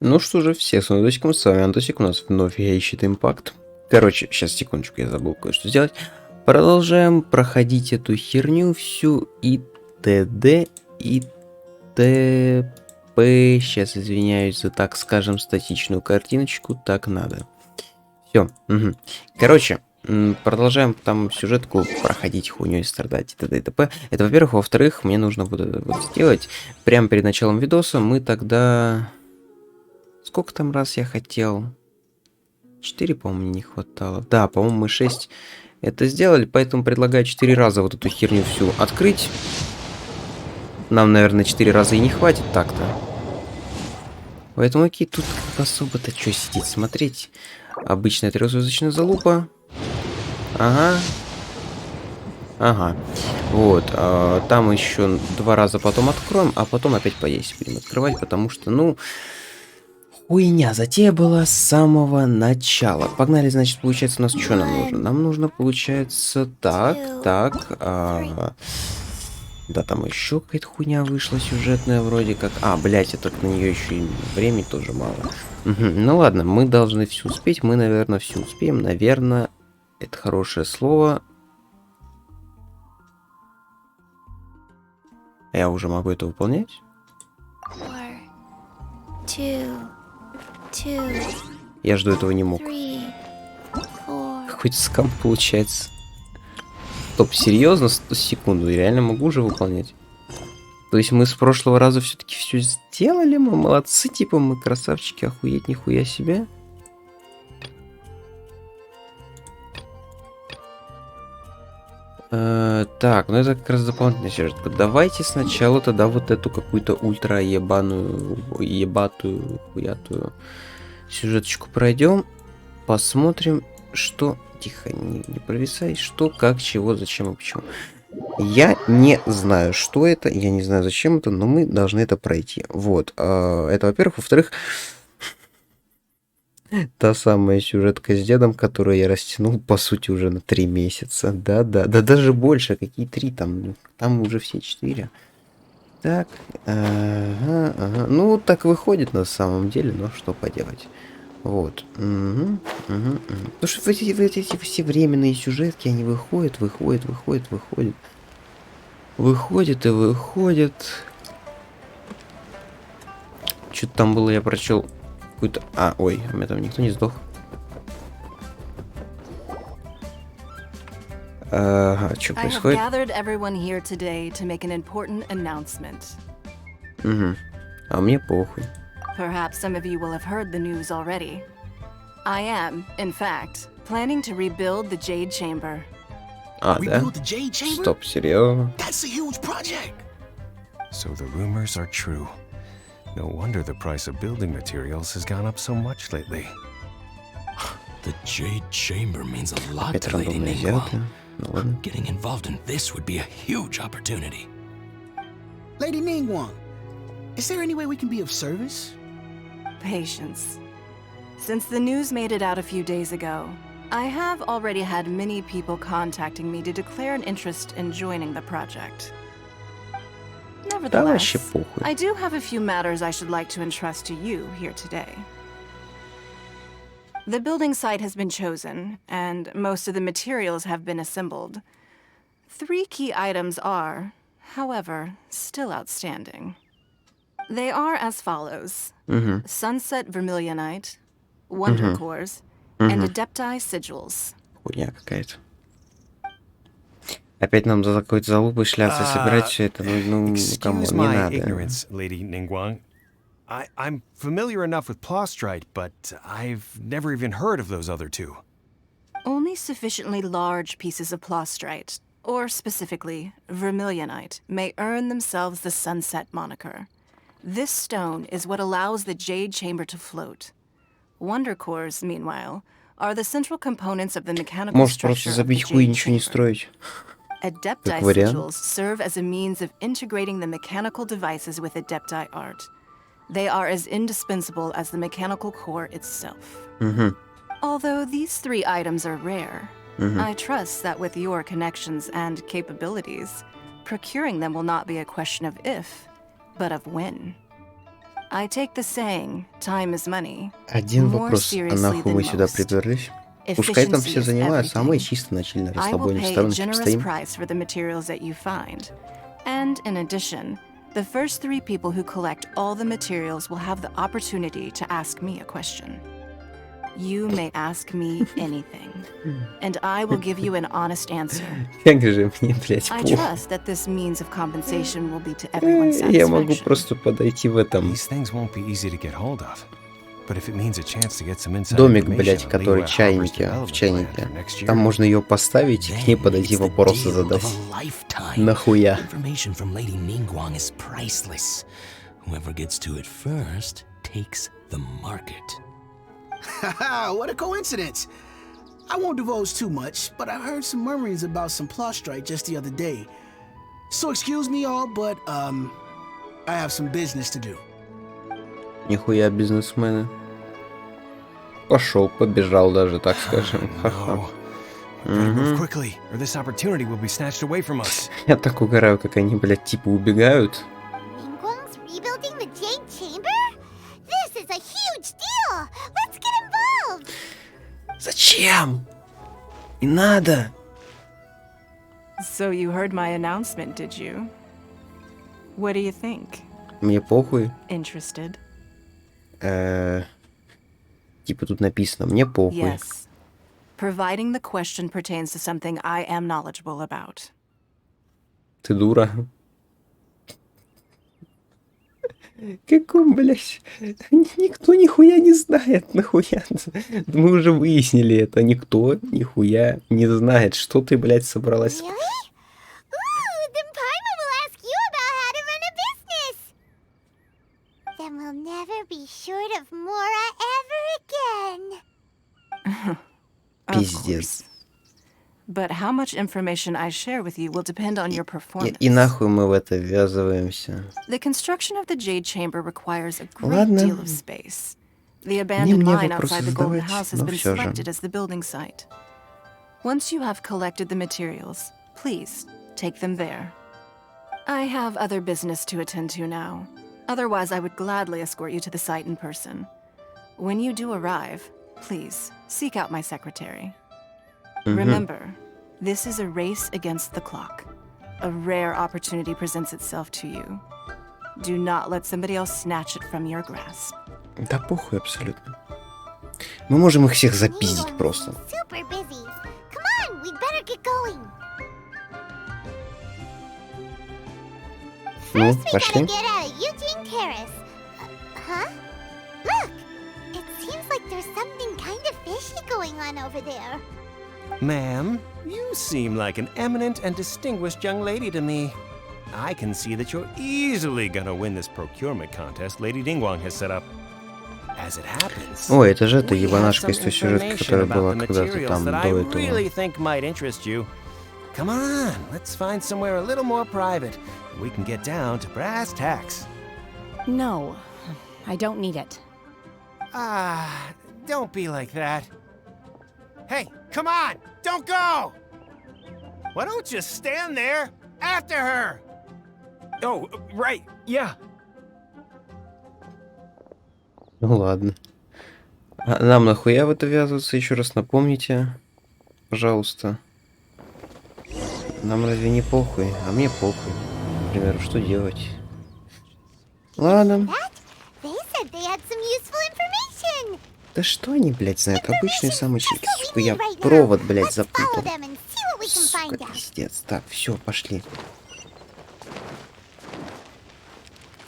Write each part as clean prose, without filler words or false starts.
Ну что же, всех с Антосиком, с вами Антосик, у нас вновь я ищет импакт. Короче, сейчас, секундочку, я забыл кое-что сделать. Продолжаем проходить эту херню всю и т.д. и т.п. Сейчас извиняюсь за, так скажем, статичную картиночку, так надо. Все. Угу. Короче, продолжаем там сюжетку проходить, хуйню и страдать, и т.д. и т.п. Это, во-первых. Во-вторых, мне нужно будет это вот сделать. Прямо перед началом видоса мы тогда... Сколько там раз я хотел? 4, по-моему, не хватало. Да, по-моему, мы 6 это сделали, поэтому предлагаю 4 раза вот эту херню всю открыть. Нам, наверное, 4 раза и не хватит так-то. Поэтому, окей, тут особо-то что сидеть, смотреть. Обычная трехзвездочная залупа. Ага. Ага. Вот. Там еще 2 раза потом откроем, а потом опять по 10 будем открывать, потому что, ну... Хуйня, затея была с самого начала. Погнали, значит, получается, у нас что нам нужно? Нам нужно, получается, так. Да, там еще какая-то хуйня вышла сюжетная вроде как. Блять, это на нее еще и времени тоже мало. Угу. Ну ладно, мы должны все успеть. Мы, наверное, все успеем. Наверное, это хорошее слово. Я уже могу это выполнять? Я жду этого не мог. Какой-то скам получается. Стоп, серьезно? Секунду, я реально могу уже выполнять? То есть мы с прошлого раза все-таки все сделали? Мы молодцы, типа мы красавчики, охуеть, нихуя себе. Так, ну это как раз дополнительная сюжетка. Давайте сначала тогда вот эту какую-то ультра ебатую, хуятую сюжеточку пройдем. Посмотрим, что... Тихо, не провисай. Что, как, чего, зачем и почему. Я не знаю, что это, я не знаю, зачем это, но мы должны это пройти. Вот. Это, во-первых. Во-вторых, та самая сюжетка с дедом, которую я растянул, по сути, уже на 3 месяца. Да, даже больше. Какие 3 там? Там уже все 4. Так. Ага. Ну, так выходит на самом деле, но что поделать. Вот. Потому что эти все временные сюжетки, они выходят. Выходит и выходит. Что-то там было, я прочел какую-то... Ой, у меня там никто не сдох. Что происходит? Угу. А мне похуй. Perhaps some of you will have heard the news already. I am, in fact, planning to rebuild the Jade Chamber. Да? Стоп, серьезно? That's a huge project. So the rumors are true. No wonder the price of building materials has gone up so much lately. The Jade Chamber means a lot to Lady Ningguang. Getting involved in this would be a huge opportunity. Lady Ningguang, is there any way we can be of service? Patience. Since the news made it out a few days ago, I have already had many people contacting me to declare an interest in joining the project. Nevertheless, I do have a few matters I should like to entrust to you here today. The building site has been chosen, and most of the materials have been assembled. 3 key items are, however, still outstanding. They are as follows. Sunset Vermilionite, Wonder Cores, and Adepti Sigils. Хуйня какая-то. Опять нам за какой-то залупой шляться собирать все это, ну кому не надо. Ignorance, Lady Ningguang. I'm familiar enough with Plostrite, but I've never even heard of those other 2. Only sufficiently large pieces of Plostrite, or specifically Vermilionite, may earn themselves the Sunset moniker. This stone is what allows the Jade Chamber to float. Wonder Cores, meanwhile, are the central components of the mechanical structure of the Jade Chamber. Adepti sigils serve as a means of integrating the mechanical devices with Adepti art. They are as indispensable as the mechanical core itself. Although these 3 items are rare, I trust that with your connections and capabilities, procuring them will not be a question of if, but of when. I take the saying, time is money. Один More вопрос. А seriously нахуй мы than сюда most. приперлись? Пускай там Efficiency все is занимаются, а мы everything. чисто начали на I will расслабоне в pay a сторонке generous постоим. price for the materials that you find. And in addition, the first 3 people who collect all the materials will have the opportunity to ask me a question. You may ask me anything, and I will give you an honest answer. Как же мне, блядь, I плохо. trust that this means of compensation will be to everyone's Я могу satisfaction. просто подойти в этом These things won't be easy to get hold of. But if it means a chance to get some inside домик, information блядь, on который Liyue Harper's чайники, в development чайнике. plan for next year, Там можно ее поставить и к ней подойти It's the вопросы deal задать. of a lifetime. Нахуя? Information from Lady Ningguang is priceless. Whoever gets to it first takes the market. Haha, what a coincidence. I won't divulge too much, but I heard some murmurings about some plot strike just the other day. So excuse me all, but I have some business to do. Нихуя бизнесмены. Пошел, побежал даже, так скажем. Ха-ха. no. We gotta move quickly, or this opportunity will be snatched away from us. Я так угораю, как они, блядь, типа убегают. Ningguang's rebuilding the Jade Chamber? This is a huge deal! Let's get involved! Зачем? Не надо. So you heard my announcement, did you? What do you think? Мне похуй. Interested? Типа тут написано, мне похуй. Yes. Providing the question pertains to something I am knowledgeable about. Ты дура. Как он, блядь? Никто нихуя не знает, нахуя. Мы уже выяснили это. Никто нихуя не знает, что ты, блядь, собралась. Really? Ooh, then Paimon will ask you about how to run a business! Then we'll never be short of Mora ever again! Of Пиздец. course. But how much information I share with you will depend on your performance. И нахуй мы в это ввязываемся. The construction of the Jade Chamber requires a great Ладно. deal of space. The abandoned мне mine вопросы outside the Golden задавать, House has но been всё же. selected as the building site. Once you have collected the materials, please take them there. I have other business to attend to now. Otherwise, I would gladly escort you to the site in person. When you do arrive, please seek out my secretary. Remember, this is a race against the clock. A rare opportunity presents itself to you. Do not let somebody else snatch it from your grasp. Да похуй абсолютно. Мы можем их всех запиздить Ningguang просто. seems super busy. Come on, we'd better get going. Ну, First, we пошли. gotta get out of Eugene Terrace. Huh? Look! It seems like there's something kind of fishy going on over there. Ma'am, you seem like an eminent and distinguished young lady to me. I can see that you're easily gonna win this procurement contest Lady Ningguang has set up. As it happens, Ой, это же эта we have ебанашка some из той сюжетки, information которая about была the когда-то materials там that до I этого. really think might interest you. Come on, let's find somewhere a little more private. We can get down to brass tacks. No, I don't need it. Ah, don't be like that. Hey, come on! Don't go! Why don't you stand there after her? Oh, right, yeah. Ну ладно. А нам нахуя в это ввязываться? Еще раз напомните. Пожалуйста. Нам разве не похуй? А мне похуй. Например, что делать? Ладно. That? They said they had some useful information. Да что они, блядь, знают? Обычные самочки. That's what Сука, we я need right now. провод, блядь, Let's follow запутал. them and see what we can Сука, find out. пиздец. Так, все, пошли.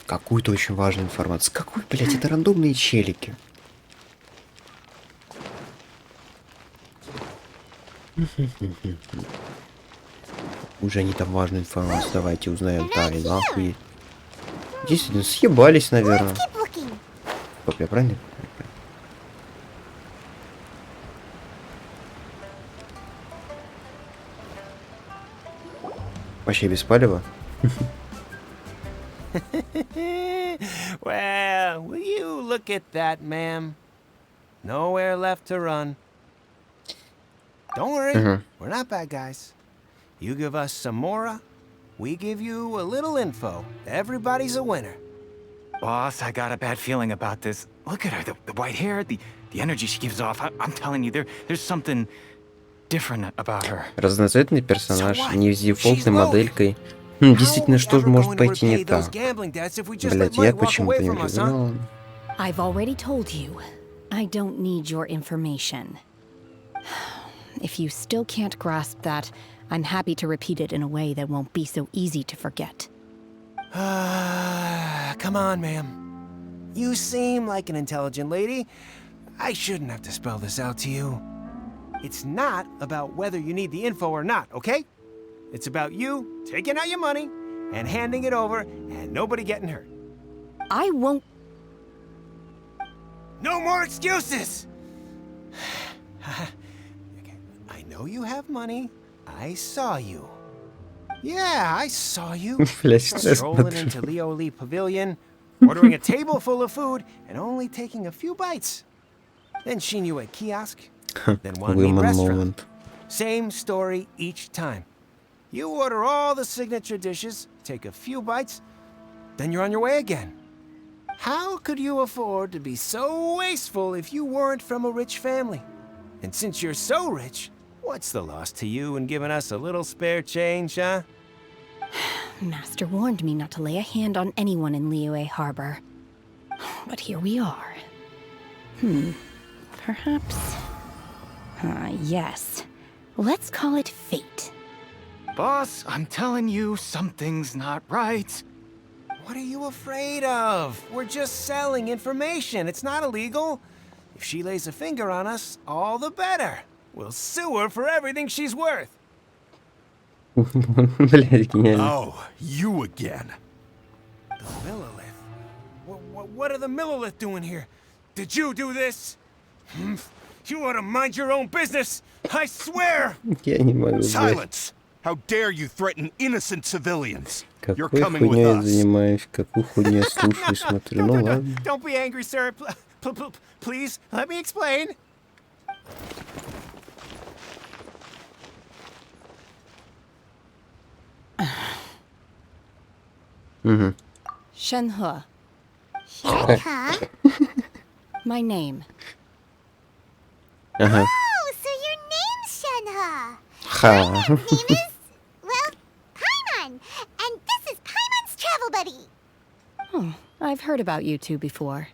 Какую-то очень важную информацию. Какой, блядь, это рандомные челики. Уже они там важную информацию. Давайте узнаем. Так, и нахуй. Действительно, съебались, наверное. Let's keep looking. Стоп, я правильно? Вообще без палева. Well, will you look at that, ma'am? Nowhere left to run. Don't worry, we're not bad guys. You give us some Mora, we give you a little info. Everybody's a winner. Boss, I got a bad feeling about this. Look at her, the white hair, the energy she gives off. I'm telling you, there's something different about her. Разноцветный персонаж, не с дефолтной моделькой. Действительно, что же может пойти не так? Блять, я почему-то не узнал. I've already told you. I don't need your information. If you still can't grasp that, I'm happy to repeat it in a way that won't be so easy to forget. Come on, ma'am. You seem like an intelligent lady. I shouldn't have to spell this out to you. It's not about whether you need the info or not, okay? It's about you taking out your money and handing it over and nobody getting hurt. I won't. No more excuses! Okay, I know you have money. I saw you. Yeah, I saw you. Блять, Strolling into Leo Lee Pavilion, ordering a table full of food, and only taking a few bites. Then seen you at kiosk, then one meat Women restaurant. moment. Same story each time. You order all the signature dishes, take a few bites, then you're on your way again. How could you afford to be so wasteful if you weren't from a rich family? And since you're so rich, what's the loss to you in giving us a little spare change, huh? Master warned me not to lay a hand on anyone in Liyue Harbor. But here we are. Perhaps. Yes. Let's call it fate. Boss, I'm telling you, something's not right. What are you afraid of? We're just selling information. It's not illegal. If she lays a finger on us, all the better. We'll sue her for everything she's worth. Блять, гениально. Oh, you again. The Millilith? What are the Millilith doing here? Did you do this? You ought to mind your own business. I swear. Я не могу, блять. Silence! How dare you threaten innocent civilians? You're Какой coming with хуйней я us. занимаюсь, какую хуйню я слушаю и смотрю. Ну ладно. Don't be angry, sir. Please, let me explain. Shenhe, Huh? my name. Ага. Oh, so your name's Shenhe. Ха. Name is, well, Paimon. And this is Paimon's travel buddy. Oh, I've heard about you two before.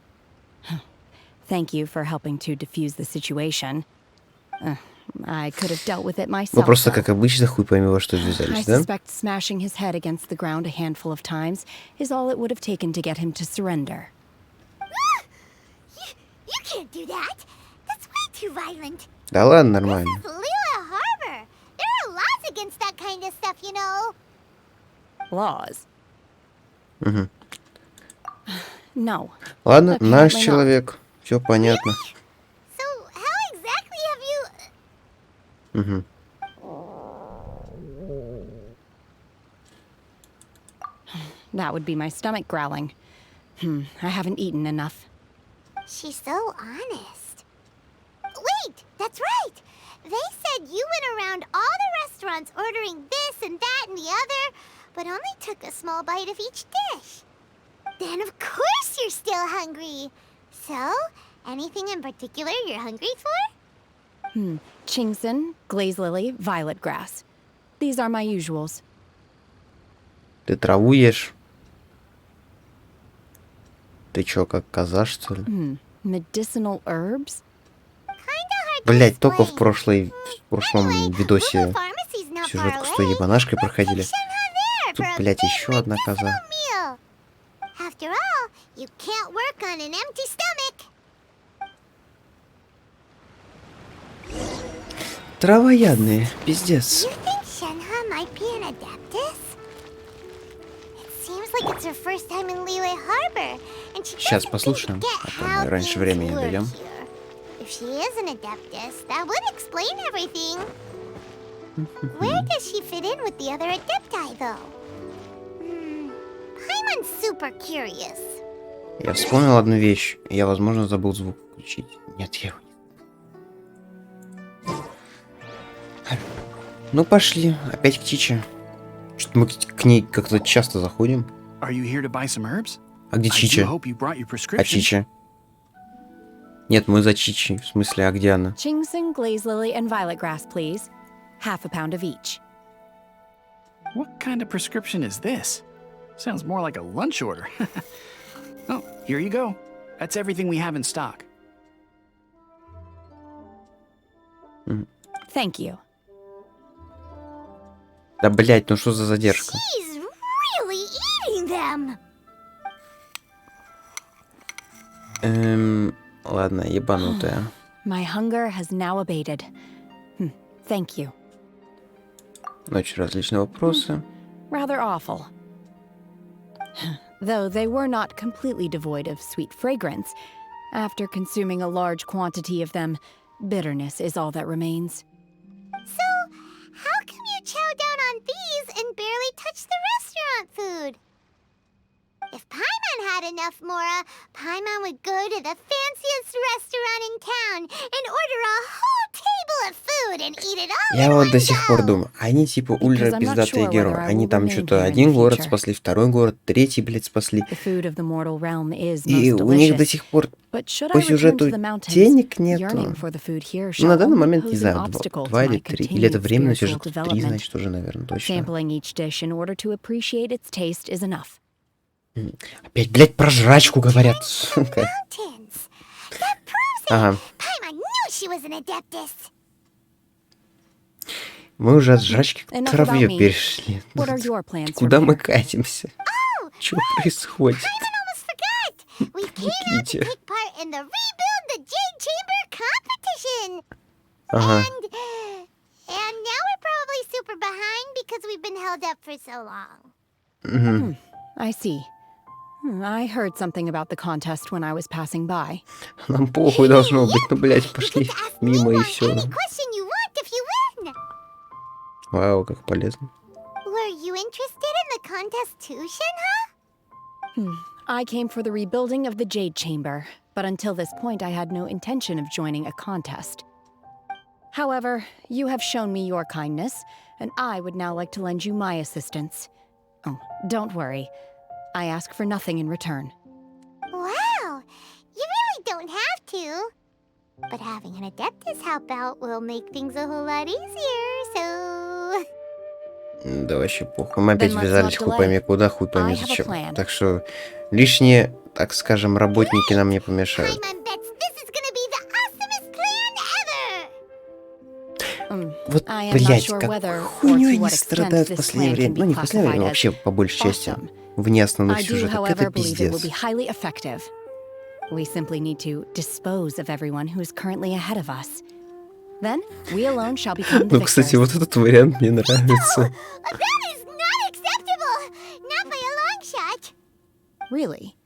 Thank you for helping to defuse the situation. I could have dealt with it Ну myself. просто, though. как обычно, хуй пойми во что I ввязались, да? suspect smashing his head against the ground a handful of times is all it would have taken to get him to surrender. You can't do that. That's way too violent. Да ладно, This нормально. is Liyue Harbor. There are laws against that kind of stuff, you know. Laws? No. Ладно, Apparently наш not. человек. Все понятно. So how exactly have you... Угу. That would be my stomach growling. I haven't eaten enough. She's so honest. Wait, that's right. They said you went around all the restaurants ordering this and that and the other, but only took a small bite of each dish. Then of course you're still hungry. So, anything in particular you're hungry for? Chingson, glaze lily, violet grass. These are my usuals. Ты траву ешь? Ты чё, как коза, что ли? Medicinal herbs? Kinda hard to Блять, только в explain. прошлом Anyway, видосе Wuhu Pharmacy's not сюжетку far с той away. ебанашкой Let's проходили. take Shenhe there Тут, for a блядь, big еще одна коза. medicinal meal. After all, you can't work on an empty stomach. Травоядные, пиздец. You think Shenhe might be an adeptus? It seems like it's her first time in Liyue Harbor, and she Сейчас doesn't послушаем, seem to get а то мы how раньше things времени work дойдем. here. If she is an adeptus, that would explain everything. Where does she fit in with the other adepti, though? Paimon's super curious. Я вспомнил одну вещь. Я, возможно, забыл звук включить. Нет, я его не... Ну, пошли. Опять к Тиче. Что-то мы к ней как-то часто заходим. Are you here to buy some herbs? А где I do Чича? hope you brought your А prescription. Чича? Нет, мы за Чичи. В смысле, а где она? Ginseng, glaze lily, and violet grass, please. Half a pound of each. What kind of prescription is this? Sounds more like a lunch order. Oh, here you go. That's everything we have in stock. Thank you. Да, блять, ну что за задержка? He's really eating them. Ладно, ебанутая. My hunger has now abated. Thank you. Очень различные вопросы. Rather awful. Though they were not completely devoid of sweet fragrance, after consuming a large quantity of them, bitterness is all that remains. So, how come you chow down on these and barely touch the restaurant food? If Paimon had enough, Mora, Paimon would go to the fanciest restaurant in town and order a whole table of food and eat it all Я in вот one до сих пор go. думаю, они типа ультра I'm not пиздатые sure герои. whether I Они will там remain что-то here in один the город future. спасли, второй город, третий, блядь, спасли. The food of the mortal realm is И most у них до delicious. сих пор But should по I return сюжету to the mountains, денег нету. yearning for the food here Ну, на shall данный only момент, не pose an знаю, obstacle to два или my три. Или это continued временный spiritual сюжет, три, development. значит, уже, наверное, точно. Sampling each dish in order to appreciate its taste is enough. Опять, блядь, про жрачку говорят, сука. Mountains. That proves it. Ага. Paimon knew she was an adeptus. Мы уже от жрачки к Enough траве about me. перешли. What are your plans Куда from мы here? катимся? Что происходит? Paimon almost forgot. We came out to Никите. take part in the Rebuild the Jade Chamber competition. Ага. And now we're probably super behind because we've been held up for so long. I see. I heard something about the contest when I was passing by. Нам похуй должно быть. Ну, блядь, You пошли get to ask мимо и Ningguang все. any question you want if you win. Вау, как полезно. Were you interested in the contest too, Shinha? I came for the rebuilding of the Jade Chamber, but until this point I had no intention of joining a contest. However, you have shown me your kindness, and I would now like to lend you my assistance. Oh, don't worry. I ask for nothing in return. Wow, you really don't have to. But having an Adeptus help out will make things a whole lot easier, so... Да вообще похуй. Мы опять Then let's ввязались not хуй delay. пойми куда, хуй I пойми have a зачем. plan. Так что лишние, так скажем, работники нам не помешают. Paimon bets this is gonna be the awesomest plan ever! Вот, I am not блядь, sure как whether or хуйней to они what extent страдают в this последнее plan время. can Ну, be не в последнее время, classified вообще, по большей части. awesome. Вне основных I do, сюжетов. however, Это believe it will пиздец. be highly effective. We simply need to dispose of everyone who is currently ahead of us. Then, we alone shall become the Ну, кстати, victors. вот этот вариант мне нравится. That is not acceptable! Not by a long shot! Really?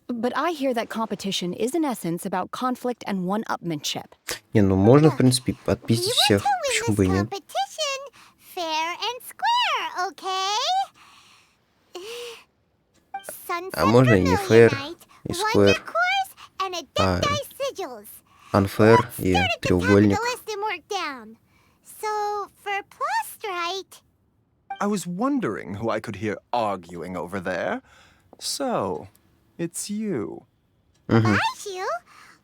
But I hear that competition is in essence about conflict and one-upmanship. Не, ну можно, в принципе, We отпиздить want всех. to win Почему this бы и нет? competition fair and square, okay? Sunset А можно и не fair, и Wonder square. Cores, and Adepti Sigils. Unfair Let's и start at the top of треугольник. the list and work down. So, for Plustrite, I was wondering who I could hear arguing over there. So, it's you. Aishu,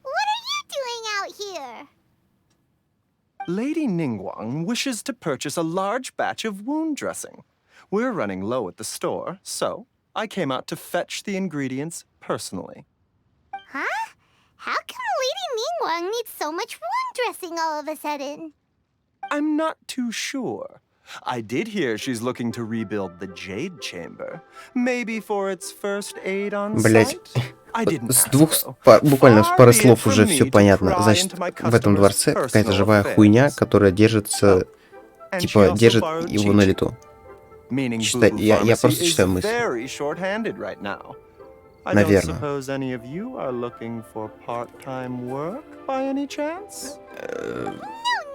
what are you doing out here? Lady Ningguang wishes to purchase a large batch of wound dressing. We're running low at the store, so I came out to fetch the ingredients personally. Huh? How come Lady Ningguang needs so much wound dressing all of a sudden? I'm not too sure. I did hear she's looking to rebuild the Jade Chamber. Maybe for its first aid on Блять. site? I didn't С ask, двух, though. буквально с Far пары be it слов from уже me все to понятно. pry Значит, into my в этом customers' дворце какая-то personal живая affairs. хуйня, которая держится, And she типа, also держит borrowed его на Chi-Chi. лету. Meaning Читай- Boo Boo я Pharmacy просто is читаю мысли. very short-handed right now. I Наверно. don't suppose any of you are looking for part-time work by any chance?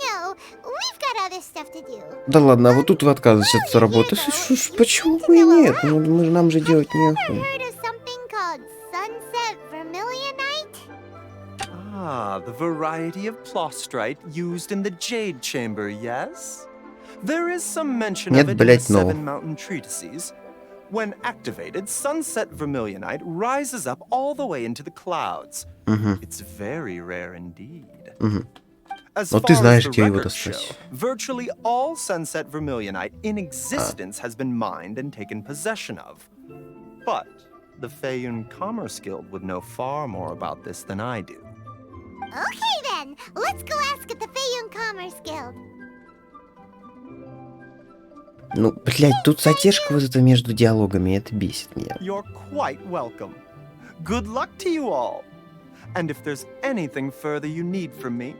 No, we've got other stuff to do. Да ладно, а вот тут вы отказываетесь от работы. Почему бы и нет? Ну, нам же делать нехуй. Heard of something called Sunset Vermilionite? Ah, the variety of plostrite used in the Jade Chamber, yes? There is some mention Нет, of it in блядь, the no. Seven Mountain Treatises. When activated, sunset vermilionite rises up all the way into the clouds. It's very rare indeed. As Ну, far ты as знаешь, the где его records show, достать. virtually all sunset vermilionite in existence has been mined and taken possession of. But the Feiyun Commerce Guild would know far more about this than I do. Okay then, let's go ask at the Feiyun Commerce Guild. Ну, блядь, тут задержка вот это между диалогами, это бесит меня. You're quite welcome. Good luck to you all. And if there's anything further you need from me,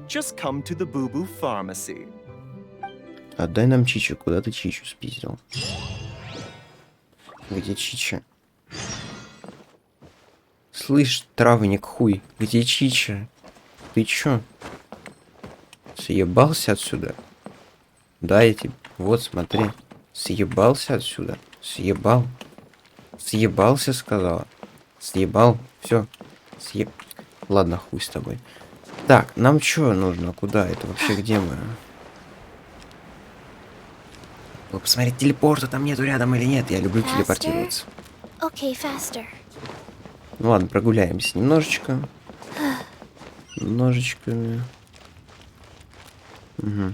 just come to the Boo Boo Pharmacy. Отдай нам Чичу. Куда ты Чичу спиздил? Где Чича? Слышь, травник хуй, где Чича? Ты чё? Съебался отсюда? Да, я тебе... Вот, смотри. Съебался отсюда. Съебал. Съебался, сказала. Съебал. Все. Ладно, хуй с тобой. Так, нам чё нужно? Куда? Это вообще где мы? Вы посмотреть, телепорта там нету рядом или нет. Я люблю телепортироваться. Okay, faster. Ну ладно, прогуляемся немножечко. Немножечко. Угу.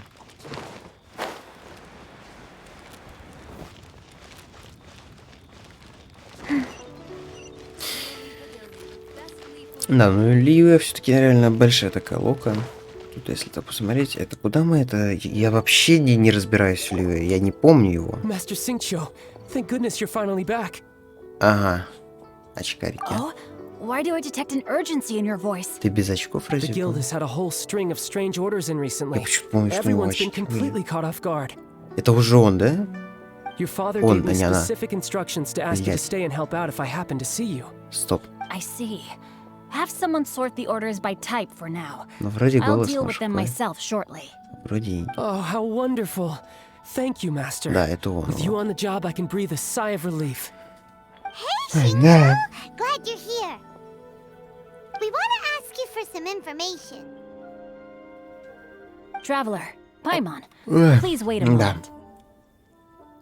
Да, ну Ливия все-таки реально большая такая лока. Тут, если так посмотреть, это куда мы это? Я вообще не разбираюсь в Ливии, я не помню его. Master Xingqiu, thank goodness you're finally back. Ага. Очкарики. Oh, why do I detect an urgency in your voice? Ты без очков The разве? guild has had a whole string of strange orders in Я recently. почему помню, что у него Everyone's been очки. completely caught off guard. Это уже он, да? Your father Он, gave me а не она. specific instructions to ask you to Блядь. stay and help out if I happen to see you. Стоп. I see. Have someone sort the orders by type for now. Ну вроде I'll голос deal with наш them такой. myself shortly. Вроде и- Oh, how wonderful. Thank you, Master. Да, это он. With you on the job, I can breathe a sigh of relief. Hey, Shinju! Glad you're here. We want to ask you for some information. Traveler, Paimon, Эх, please wait a да. moment.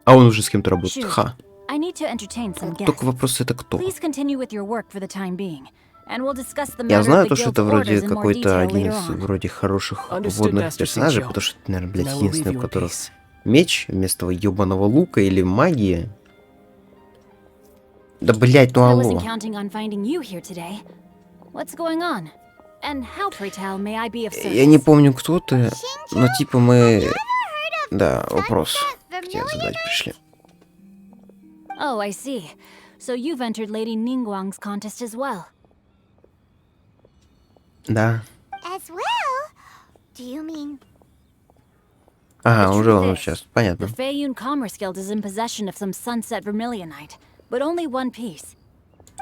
А он уже с кем-то работает. Shoot. Ха. I need to entertain some guests. Только вопрос, это кто? Please continue with your work for the time being, and we'll discuss the Я matter знаю of то, the что guild's это вроде orders in more какой-то detail один later из on. вроде хороших Understood, водных Master персонажей, Xingqiu. потому что это, наверное, Then блядь, I will единственный, leave у you in которого peace. меч вместо ебаного лука или магии. Да, блядь, ну I алло. wasn't counting on finding you here today. What's going on? And how, pray tell, may I be of service? Я не помню, кто ты, но типа мы... Heard of Да, вопрос. sunset Хотел задать vermilionite? пришли. Oh, I see. So you've entered Lady Ningguang's contest as well. Да. As well? Do you mean Ага, The уже truth он is, сейчас. Понятно. The Feiyun Commerce Guild is in possession of some sunset vermilionite, but only one piece.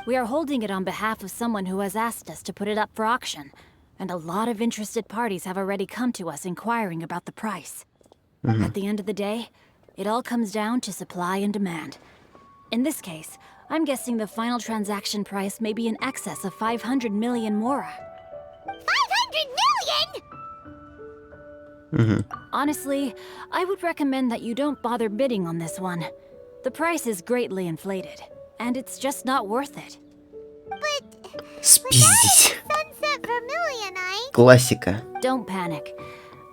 We are holding it on behalf of someone who has asked us to put it up for auction, and a lot of interested parties have already come to us inquiring about the price. At the end of the day, it all comes down to supply and demand. In this case, I'm guessing the final transaction price may be in excess of 500 million mora. 500 million? Honestly, I would recommend that you don't bother bidding on this one. The price is greatly inflated, and it's just not worth it. But Спиздить. sunset vermilionite? Классика. Don't panic.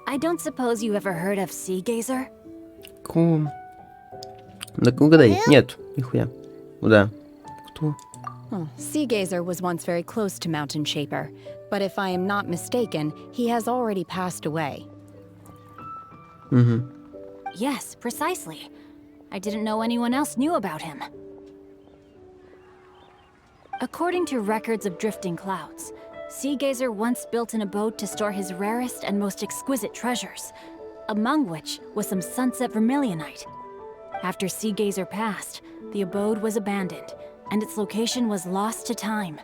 I don't suppose you ever heard of Sea Gazer? Кум. Да угадай. Нет, нихуя. Куда? Кто? Sea Gazer was once very close to Mountain Shaper, but if I am not mistaken, he has already passed away. Yes, precisely. I didn't know anyone else knew about him. According to records of drifting clouds, Sea Gazer once built an abode to store his rarest and most exquisite treasures, among which was some sunset vermilionite. After Sea Gazer passed, the abode was abandoned, and its location was lost to time.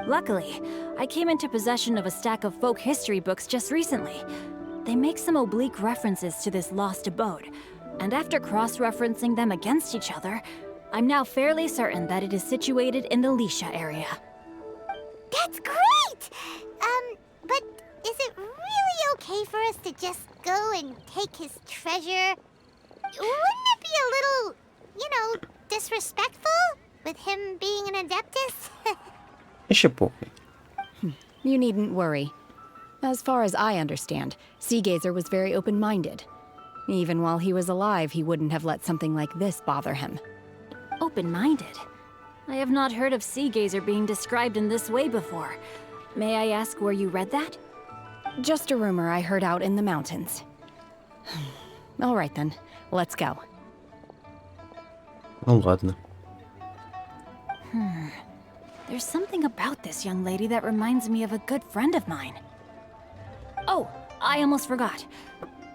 Luckily, I came into possession of a stack of folk history books just recently. They make some oblique references to this lost abode, and after cross-referencing them against each other, I'm now fairly certain that it is situated in the Lisha area. That's great! But is it really okay for us to just go and take his treasure? Wouldn't it be a little, disrespectful with him being an adeptus? Еще похуй. You needn't worry. As far as I understand, Seagazer was very open-minded. Even while he was alive, he wouldn't have let something like this bother him. Open-minded? I have not heard of Seagazer being described in this way before. May I ask where you read that? Just a rumor I heard out in the mountains. All right then, let's go. Ну ладно. There's something about this young lady that reminds me of a good friend of mine. Oh, I almost forgot.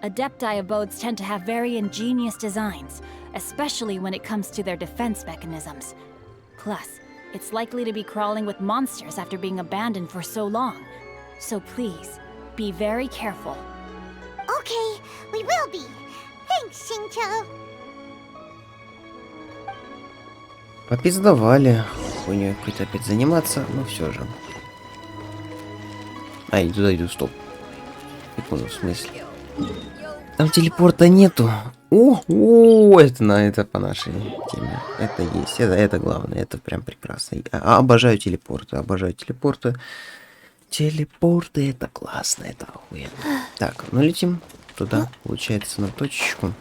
Adepti abodes tend to have very ingenious designs, especially when it comes to their defense mechanisms. Plus, it's likely to be crawling with monsters after being abandoned for so long. So please, be very careful. Okay, we will be. Thanks, Xingqiu. Попиздовали. Хуйней какой-то опять заниматься, но все же. А, иду, стоп. Не понял, в смысле. Там телепорта нету. Это по нашей теме. Это есть, это главное, это прям прекрасно. Обожаю телепорты, Телепорты, это классно, это охуенно. Так, ну летим туда, получается, на точечку.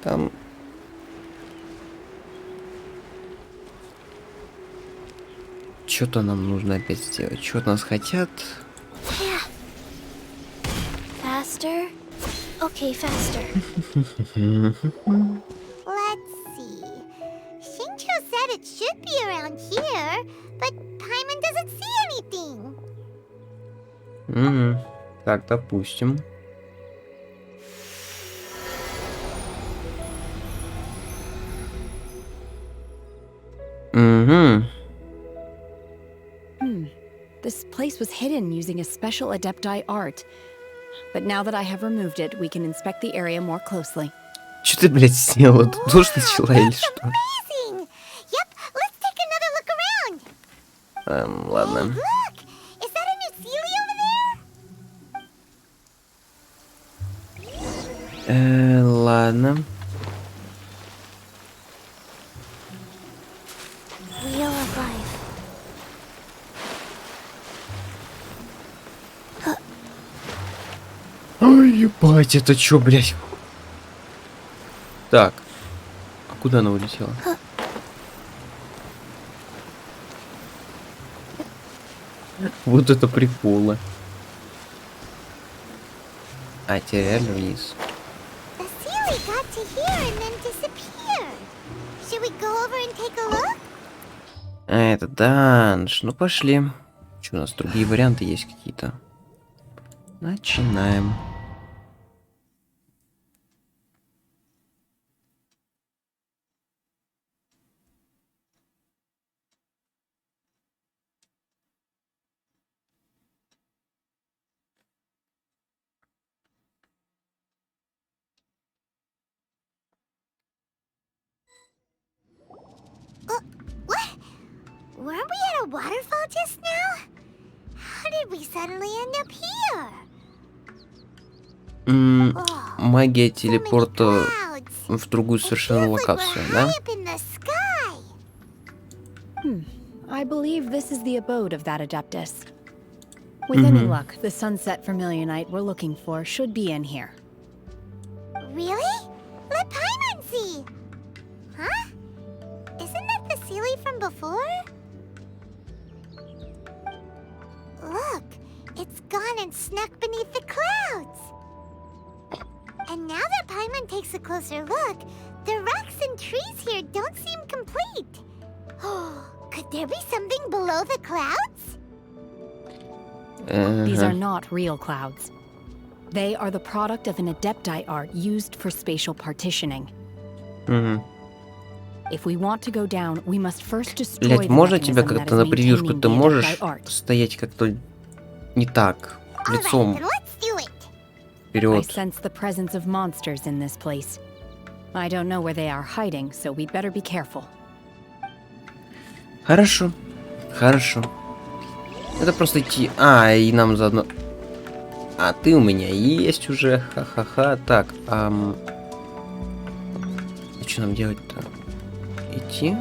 Там... Что-то нам нужно опять сделать. Что от нас хотят? Faster? Okay, faster. Let's see. Xingqiu said it should be around here, but Paimon doesn't see anything. Так, допустим. This place was hidden using a special Adepti art. But now that I have removed it, we can inspect the area more closely. Что ты, блядь, сделала? Ты тоже начала или что? Amazing! Yep, let's take another look around. Ладно. Look! Is that a new Sealy over there? Ладно. Wheel of Life. Ой, ебать, это чё, блядь? Так. А куда она улетела? Вот это приколы. А, теперь реально вниз. The Sealy got to here and then disappeared. Should we go over and take a look? А, это данж. Ну, пошли. Что, у нас другие варианты есть какие-то? Начинаем. What? Weren't we at a waterfall just now? How did we suddenly end up here? Магия телепорта в другую совершенно локацию, да? I believe this is the abode of that Adeptus. With any luck, the sunset Vermilionite we're looking for should be in here. Really? Let Paimon see. Huh? Isn't that the Sealy from before? Look, it's gone and snuck beneath the clouds. And now that Paimon takes a closer look, the rocks and trees here don't seem complete. Could there be something below the clouds? These are not real clouds. They are the product of an Adepti art used for spatial partitioning. If we want to go down, we must first destroy Блять, the можно тебя mechanism that как-то is на превьюшку? maintaining Ты the можешь Adepti art. стоять как-то не так, All right, лицом then let's do it. I вперед. sense the presence of monsters in this place. I don't know where they are hiding, so we'd better be careful. Хорошо, хорошо. Это просто идти. А, и нам заодно. А ты у меня есть уже, ха-ха-ха. Так, что нам делать-то? идти.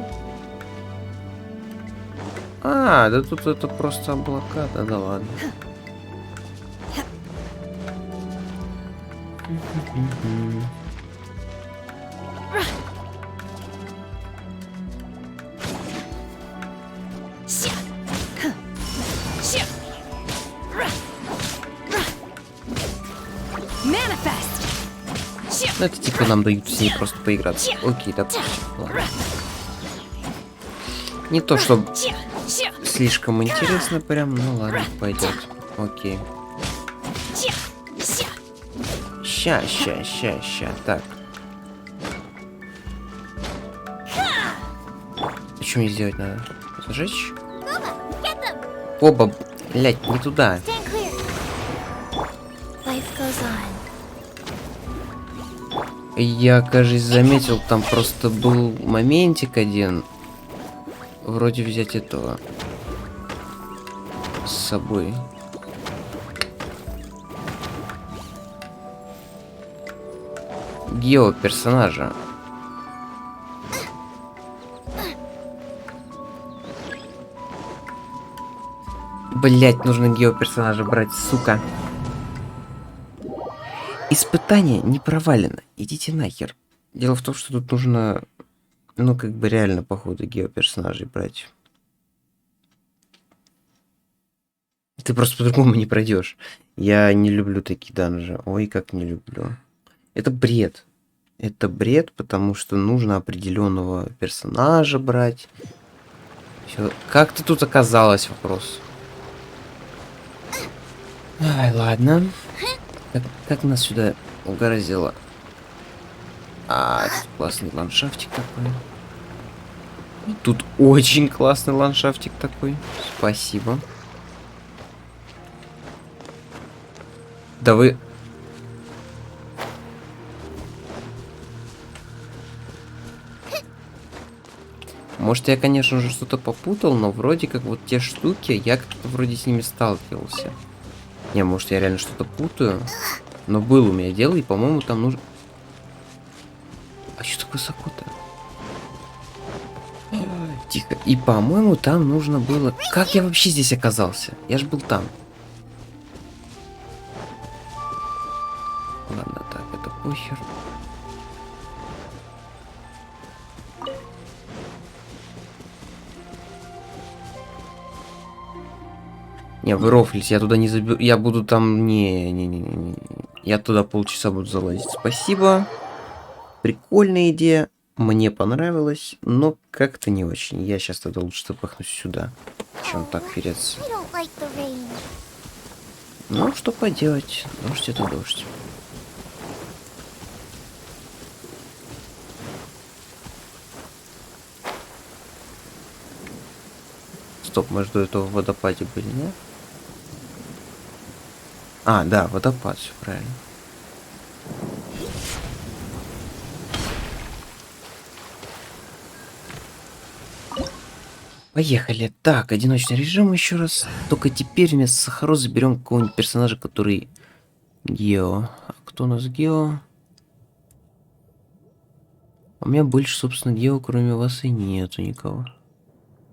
А, да тут это просто облака, да ладно. Ну, это типа нам дают с ней просто поиграться. Окей, допустим. Ладно. Не то, чтобы слишком интересно прям, ну ладно, пойдет. Окей. Ща. Так. Что мне сделать надо? Зажечь? Оба, блять, не туда. Я, кажется, заметил, там просто был моментик один. Вроде взять этого с собой. Гео персонажа. Блять, нужно гео персонажа брать, сука. Испытание не провалено. Идите нахер. Дело в том, что тут нужно, ну, как бы реально, походу, гео-персонажей брать. Ты просто по-другому не пройдешь. Я не люблю такие данжи. Ой, как не люблю. Это бред. Это бред, потому что нужно определенного персонажа брать. Всё. Как ты тут оказалась, вопрос? Ай, ладно. Как нас сюда угораздило? А, тут классный ландшафтик такой. Тут очень классный ландшафтик такой. Спасибо. Да вы... Может, я, конечно же, что-то попутал, но вроде как вот те штуки, я как-то вроде с ними сталкивался. Не, может, я реально что-то путаю. Но было у меня дело, и, по-моему, там нужно... А что так высоко-то? Тихо. И, по-моему, там нужно было... Как я вообще здесь оказался? Я же был там. Ладно, так, это похер. Не, вы рофлите, я туда не заберу. Я буду там... Не. Я туда полчаса буду залазить. Спасибо. Прикольная идея. Мне понравилось, но как-то не очень. Я сейчас тогда лучше запахнусь сюда, чем так переться. Ну, что поделать. Дождь это дождь. Стоп, мы же до этого в водопаде были, нет? А, да, водопад, все правильно. Поехали. Так, одиночный режим еще раз. Только теперь вместо Сахаро заберем какого-нибудь персонажа, который... Гео. А кто у нас Гео? У меня больше, собственно, Гео, кроме вас, и нету никого.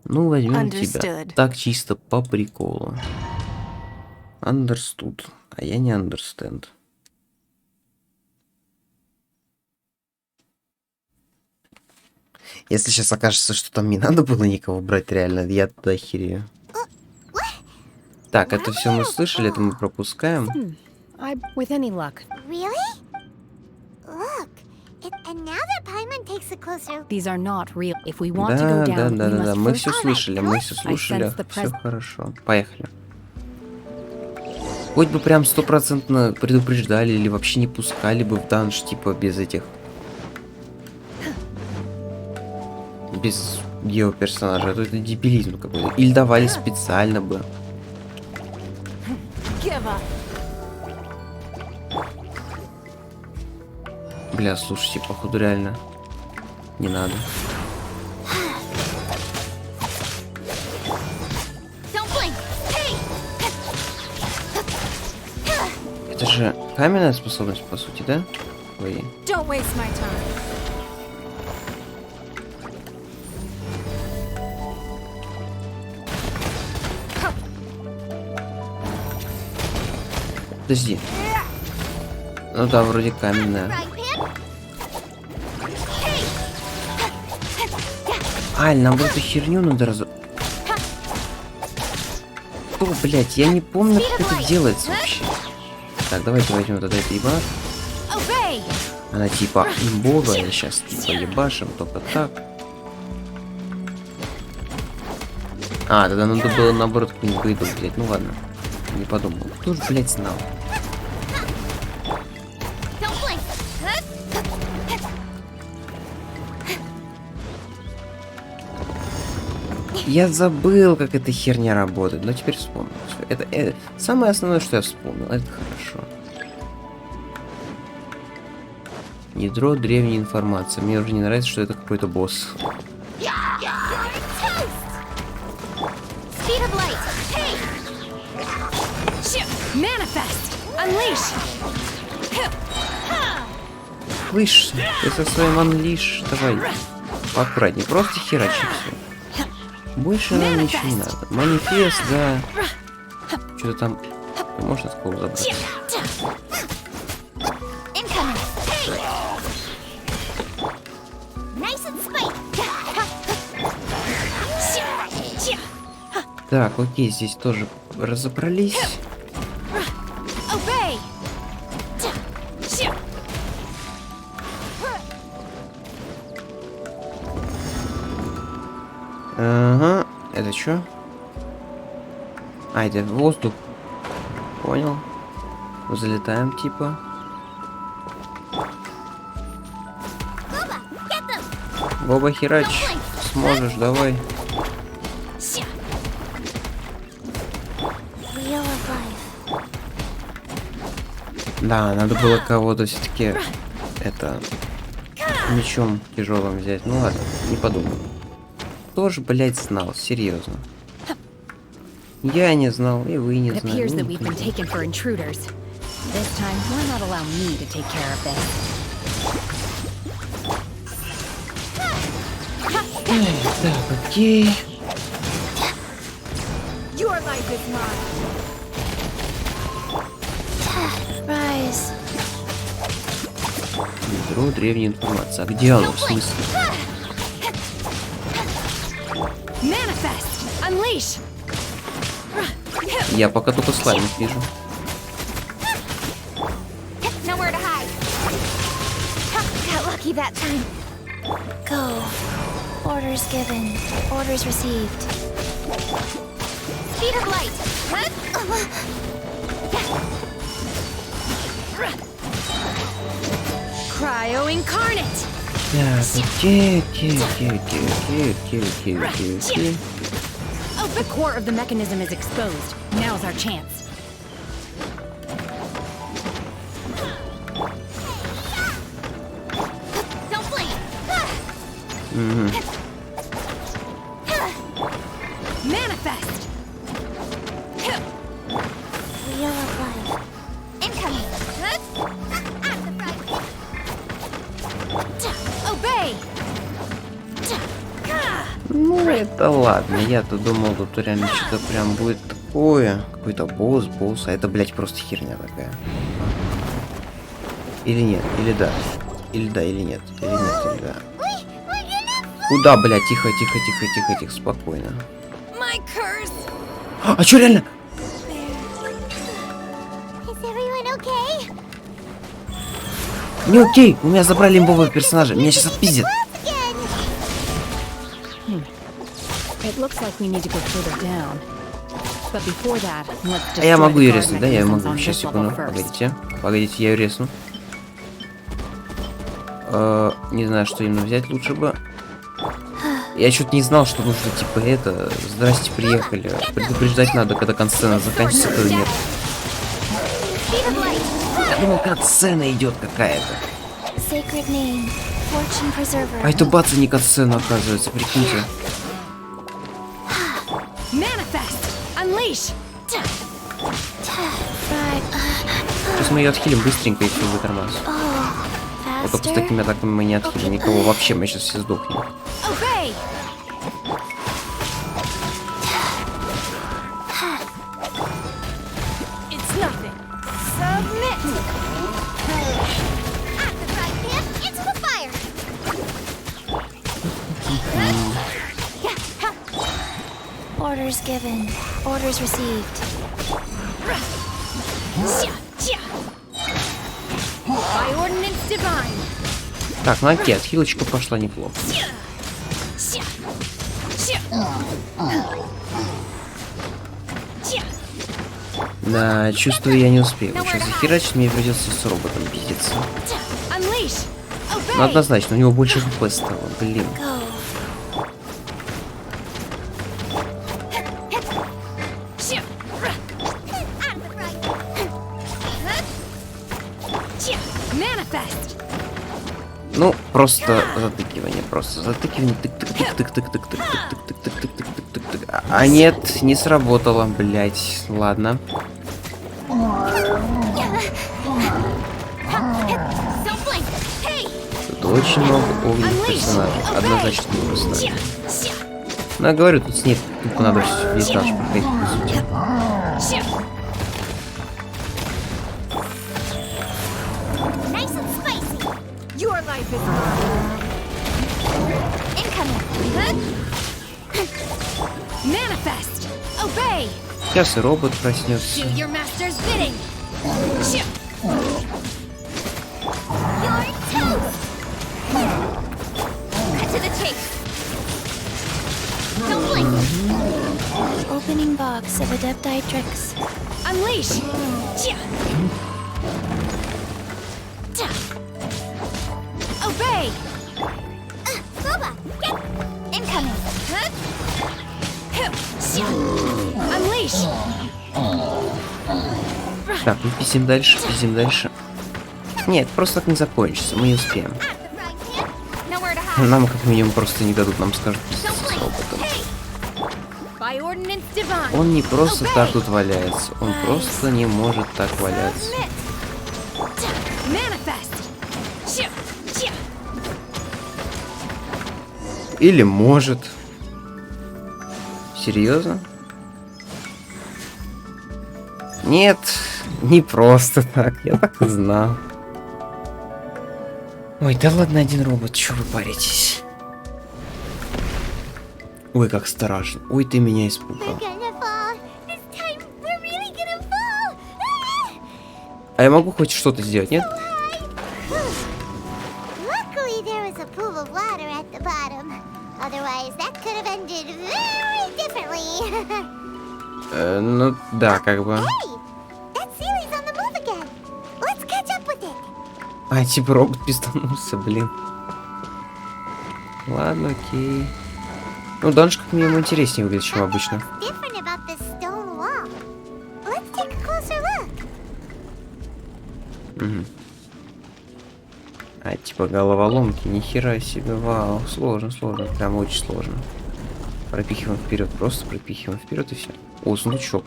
Ну, возьмем тебя. Так, чисто по приколу. Understood. А я не understand. Если сейчас окажется, что там не надо было никого брать, реально, я туда охерею. Так, это все мы слышали, это мы пропускаем. Да, мы все слышали, все хорошо. Поехали. Хоть бы прям 100% предупреждали или вообще не пускали бы в данж, типа без этих... Без гео-персонажа, а то это дебилизм какой-то. Или давали специально бы. Бля, слушайте, походу реально не надо. Это же каменная способность, по сути, да? Ой. Подожди. Ну да, вроде каменная. Аль, нам вот эту херню надо Что, блять, я не помню, как это делается вообще. Так, давайте возьмем тогда это ебать. Она типа имбовая, сейчас типа ебашим, только так. А, тогда надо было наоборот какую-нибудь выйду взять. Ну ладно, не подумал. Кто же, блять, знал? Я забыл, как эта херня работает, но теперь вспомнил. Это самое основное, что я вспомнил. Это хорошо. Ядро древней информации. Мне уже не нравится, что это какой-то босс. Слышь, ты со своим анлиш, давай. Поаккуратнее, просто херачи все. Больше нам ничего не надо. Манифест, да. Что-то там можно с пола забрать. Так, окей, здесь тоже разобрались. Ага, это что? А, это воздух. Понял. Залетаем, типа. Боба херач. Сможешь, давай. Да, надо было кого-то все-таки это мечом тяжелым взять. Ну ладно, не подумал. Кто ж, блять, знал, серьезно. Я не знал, и вы не знали. Так, окей. Ядро древней информации. А где оно, в смысле? Я пока только слаймов вижу. Так, окей. The core of the mechanism is exposed. Now's our chance. Don't blink. Manifest. Wheel of life. Incoming. Obey. Ну это ладно, я-то думал, тут реально что-то прям будет такое. Какой-то босс, а это, блядь, просто херня такая. Или нет, или да. Или да, или нет. Или нет, или да. Куда, блядь, тихо, спокойно. А чё реально? Не окей, у меня забрали имбового персонажа, меня сейчас отпиздят. А я могу ее резнуть, да? Я могу. Сейчас, секунду. Погодите, я ее резну. Не знаю, что именно взять лучше бы. Я что-то не знал, что нужно, типа, это... Здрасте, приехали. Предупреждать надо, когда консцена заканчивается, то нет. Я думал, консцена идет какая-то. А это бац, не консцена, оказывается, прикиньте. Сейчас мы ее отхилим быстренько и все будет нормально. Вот только с такими атаками мы не отхилим никого вообще, мы сейчас все сдохнем. Orders given. Orders received. By ordinance divine. Так, ну окей, отхилочка пошла неплохо. Да, чувствую, я не успею. Сейчас захерачить, мне придется с роботом пиздиться. Unleash. Ну, однозначно, у него больше хп стало, блин. Ну, просто затыкивание, тык-тык-тык-тык-тык-тык-тык-тык-тык-тык-тык-тык-тык. А нет, не сработало, блять. Ладно. Тут очень много огненных персонажей. Однозначно не знаю. Ну, я говорю, тут с ней тупо надо весь этаж проходить, по сути. Your life is mine. Incoming. Manifest. Obey. Сейчас и робот проснется. Do your master's bidding. You're toast! Cut to the chase. Don't blink! Opening box of Adepti tricks. Unleash. Obey. Boba, get! Incoming! Unleash. Так, ну пиздим дальше, пиздим дальше. Нет, просто так не закончится, мы не успеем. Nowhere to hide. Нам как минимум просто не дадут, нам скажут пиздиться с роботом. By ordinance divine. Он не просто так тут валяется, он просто не может так валяться. Manifest. Или может. Серьезно? Нет, не просто так, я так и знал. Ой, да ладно, один робот, чё вы паритесь? Ой, как страшно. Ой, ты меня испугал. А я могу хоть что-то сделать, нет? Luckily, there was a pool of water at the bottom. Otherwise, that could have ended very differently. Ну да, как бы. Hey, that Sealy's on the move again. Let's catch up with it. А, типа робот пизданулся, блин. Ладно, окей. Ну, Донж как минимум интереснее выглядит, чем обычно. Different about this stone wall. Let's take a closer look. Угу. А, типа головоломки, нихера себе, вау, сложно, сложно, прям очень сложно. Пропихиваем вперед, просто пропихиваем вперед и все. О, сундучок.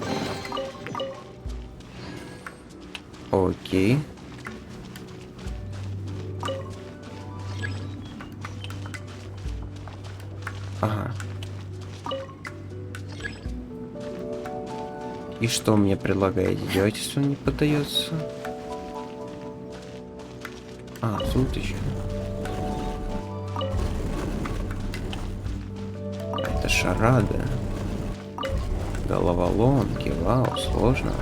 Окей. Ага. И что мне предлагаете делать, если он не поддается? А, тут еще. Это шарада. Головоломки, вау, сложно.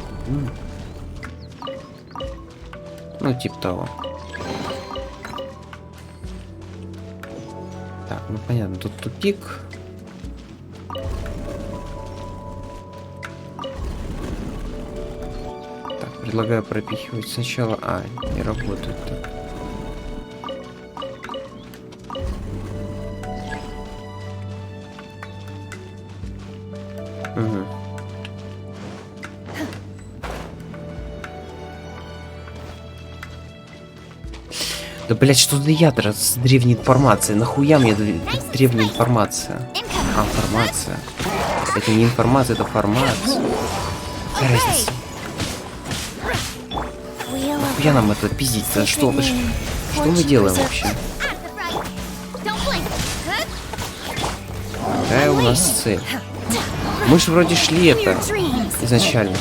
Ну, типа того. Так, ну понятно, тут тупик. Так, предлагаю пропихивать сначала. А, не работает так. Угу. Да, блять, что за ядра с древней информацией? Нахуя мне древняя информация? А, информация. Это не информация, это формация. Какая разница? Нахуя нам это пиздить-то? Что мы делаем вообще? Какая у нас цель? Мы же вроде шли это изначально.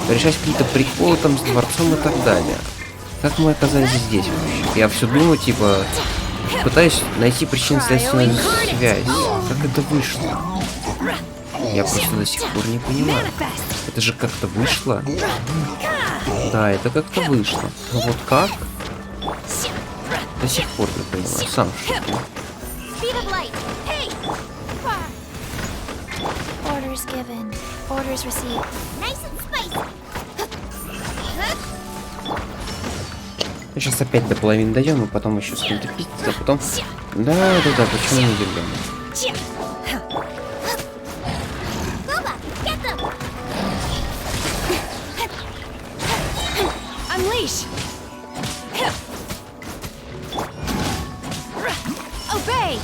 Решать какие-то приколы там с дворцом и так далее. Как мы оказались здесь вообще? Я все думаю, типа, Пытаюсь найти причинно-следственную связь. Как это вышло? Я просто до сих пор не понимаю. Это же как-то вышло. Да, это как-то вышло. Но вот как? До сих пор не понимаю. Сам что-то. Orders given. Orders received. Nice and spicy. Сейчас опять до половины дойдем, и потом еще с кем-то пить, а потом... Да, почему не удивлен? Unleash! Obey!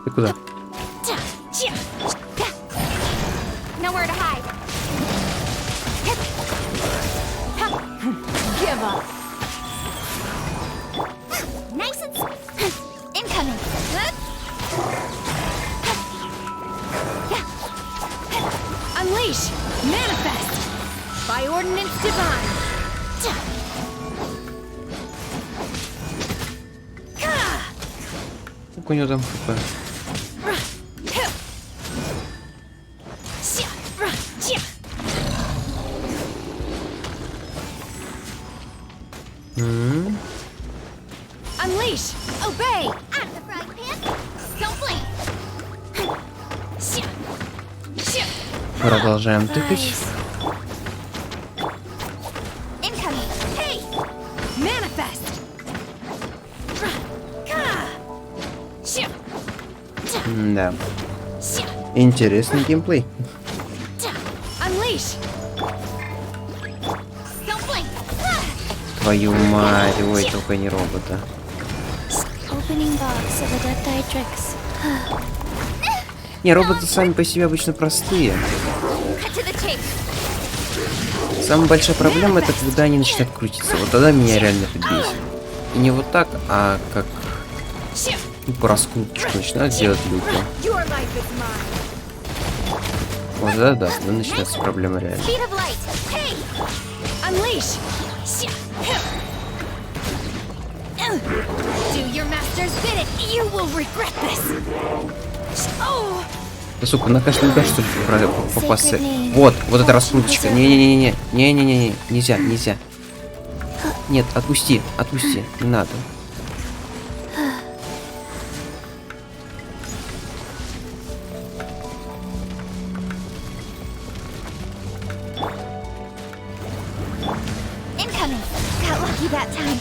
Ты куда? Nowhere to hide. Give up! Nice and incoming. Unleash! Manifest! By ordinance divine! Сколько у него там хп? Unleash! Obey! Out of the frying pan. Don't blink. Продолжаем тыкать. Incoming. Hey. Manifest! Да. Интересный геймплей. Unleash! Don't blink. Твою мать, ой, только не робота. Opening box of adepti tricks. Не, роботы сами по себе обычно простые. Cut to the chase. Самая большая проблема это когда они начинают крутиться. Вот тогда меня реально это бесит. И не вот так, а как по раскруточку начинают делать люди. Your life is mine! Вот да, тогда начинается проблема реально. Speed of light. Hey. Unleash! Do your master's bidding! You will regret this! Oh! Да сука, на каждый удар что ли попасться. Вот эта раскруточка. Не-не-не, нельзя. Нет, отпусти, не надо. Incoming. Got lucky that time.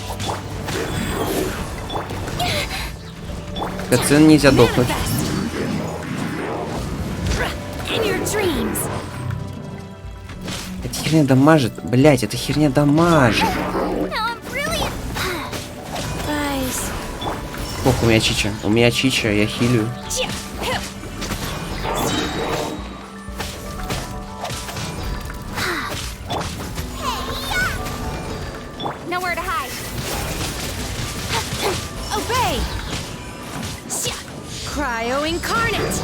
Кацен нельзя дохнуть. In your dreams. Эта херня дамажит. Блять, эта херня дамажит. Now I'm brilliant. Rise. Сколько у меня чича? У меня чича, я хилю. Nowhere to hide. Obey! Cryo incarnate!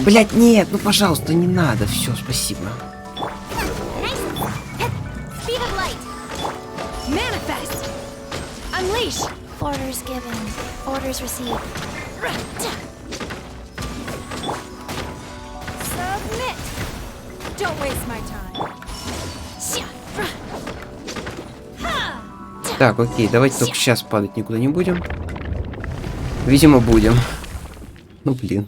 Блять, нет, ну пожалуйста, не надо. Все, спасибо. Nice. Speed of light. Manifest! Unleash! Orders given. Orders received. Submit! Don't waste my time. Так, окей, давайте только сейчас падать никуда не будем. Видимо, будем. Ну, блин.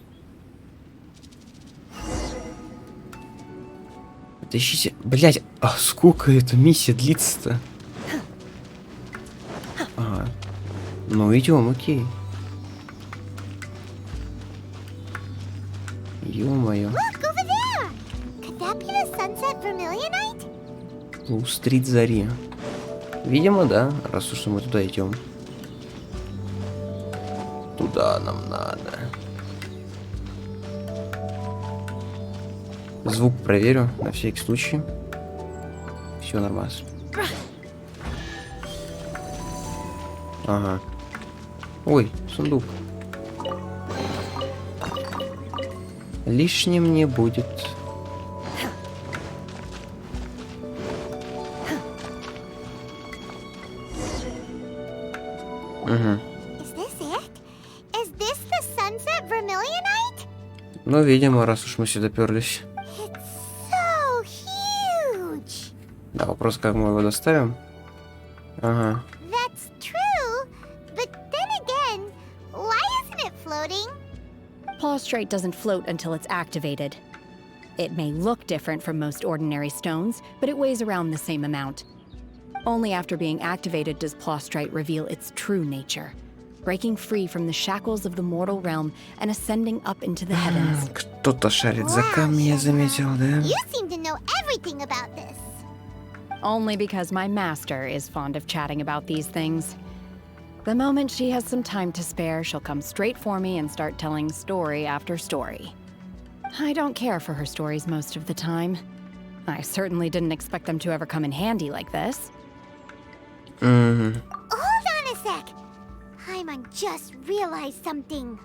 Тащите. Блять, а сколько эта миссия длится-то? Ага. Ну, идем, окей. Ё-моё. Look over there. Could that be the sunset vermilionite? Стрит зари. Видимо, да, раз уж мы туда идем. Туда нам надо. Звук проверю на всякий случай. Все нормально. Ага. Ой, сундук. Лишним не будет. Угу. Is this it? Is this the sunset vermilionite? Ну, видимо, раз уж мы сюда перлись. It's so huge. Да, вопрос, как мы его доставим. Ага. That's true, but then again, why isn't it floating? Plaustrite doesn't float until it's activated. It may look different from most ordinary stones, but it weighs around the same amount. Only after being activated does Plaustrite reveal its true nature, breaking free from the shackles of the mortal realm and ascending up into the heavens. Кто-то шарит за камни, я заметил, да? You seem to know everything about this. Only because my master is fond of chatting about these things. The moment she has some time to spare, she'll come straight for me and start telling story after story. I don't care for her stories most of the time. I certainly didn't expect them to ever come in handy like this. Угу. Hold on a sec. Paimon just realized something.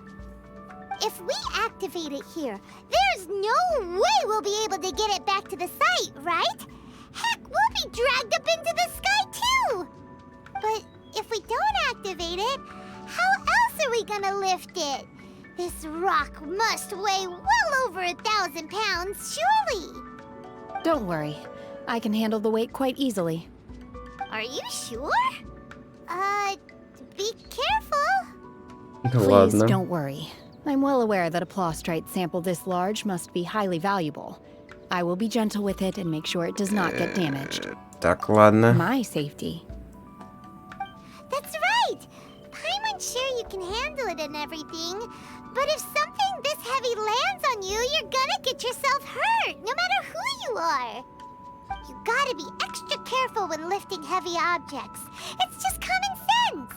If we activate it here, there's no way we'll be able to get it back to the site, right? Heck, we'll be dragged up into the sky too! But if we don't activate it, how else are we gonna lift it? This rock must weigh well over 1,000 pounds, surely! Don't worry. I can handle the weight quite easily. Are you sure? Be careful! Please Ладно. don't worry. I'm well aware that a Plaustrite sample this large must be highly valuable. I will be gentle with it and make sure it does not get damaged. Так, ладно. My safety. That's right! Paimon's sure you can handle it and everything, but if something this heavy lands on you, you're gonna get yourself hurt, no matter who you are. You gotta be extra careful when lifting heavy objects. It's just common sense.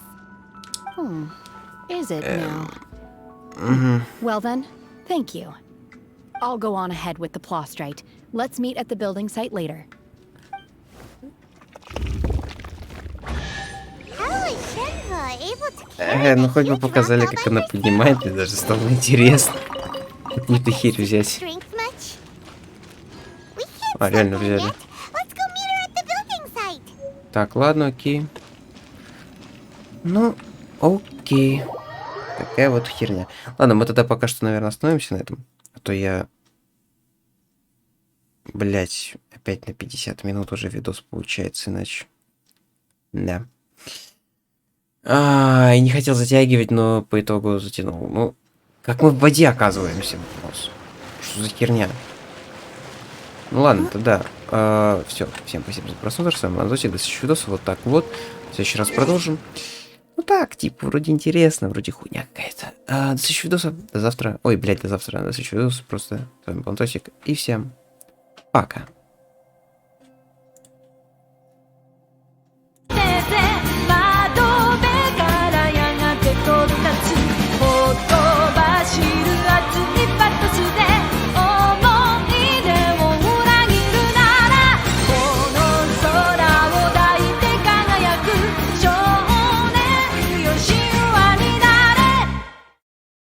Is it now? Угу. Well then, thank you. I'll go on ahead with the Plaustrite. Let's meet at the building site later. How is Shenhua able to carry Ну that хоть бы huge показали, rock all как by она herself? поднимает, мне даже стало интересно. Какую-то херь взять. Strength much? We can't А, stop реально her взяли. yet. Let's go meet her at the building site. Так, ладно, окей. Ну, окей. Такая вот херня. Ладно, мы тогда пока что, наверное, остановимся на этом. А то я... Блять, опять на 50 минут уже видос получается, иначе. Да. И не хотел затягивать, но по итогу затянул. Ну, как мы в воде оказываемся? Вопрос. Что за херня? Ну ладно, тогда. Все, всем спасибо за просмотр. С вами был Донат. До следующего видоса. Вот так вот. В следующий раз продолжим. Ну так, типа, вроде интересно, вроде хуйня какая-то. До следующего видоса. До завтра. Ой, блядь, до завтра. До следующего видоса. Просто с вами был Донат. И всем пока.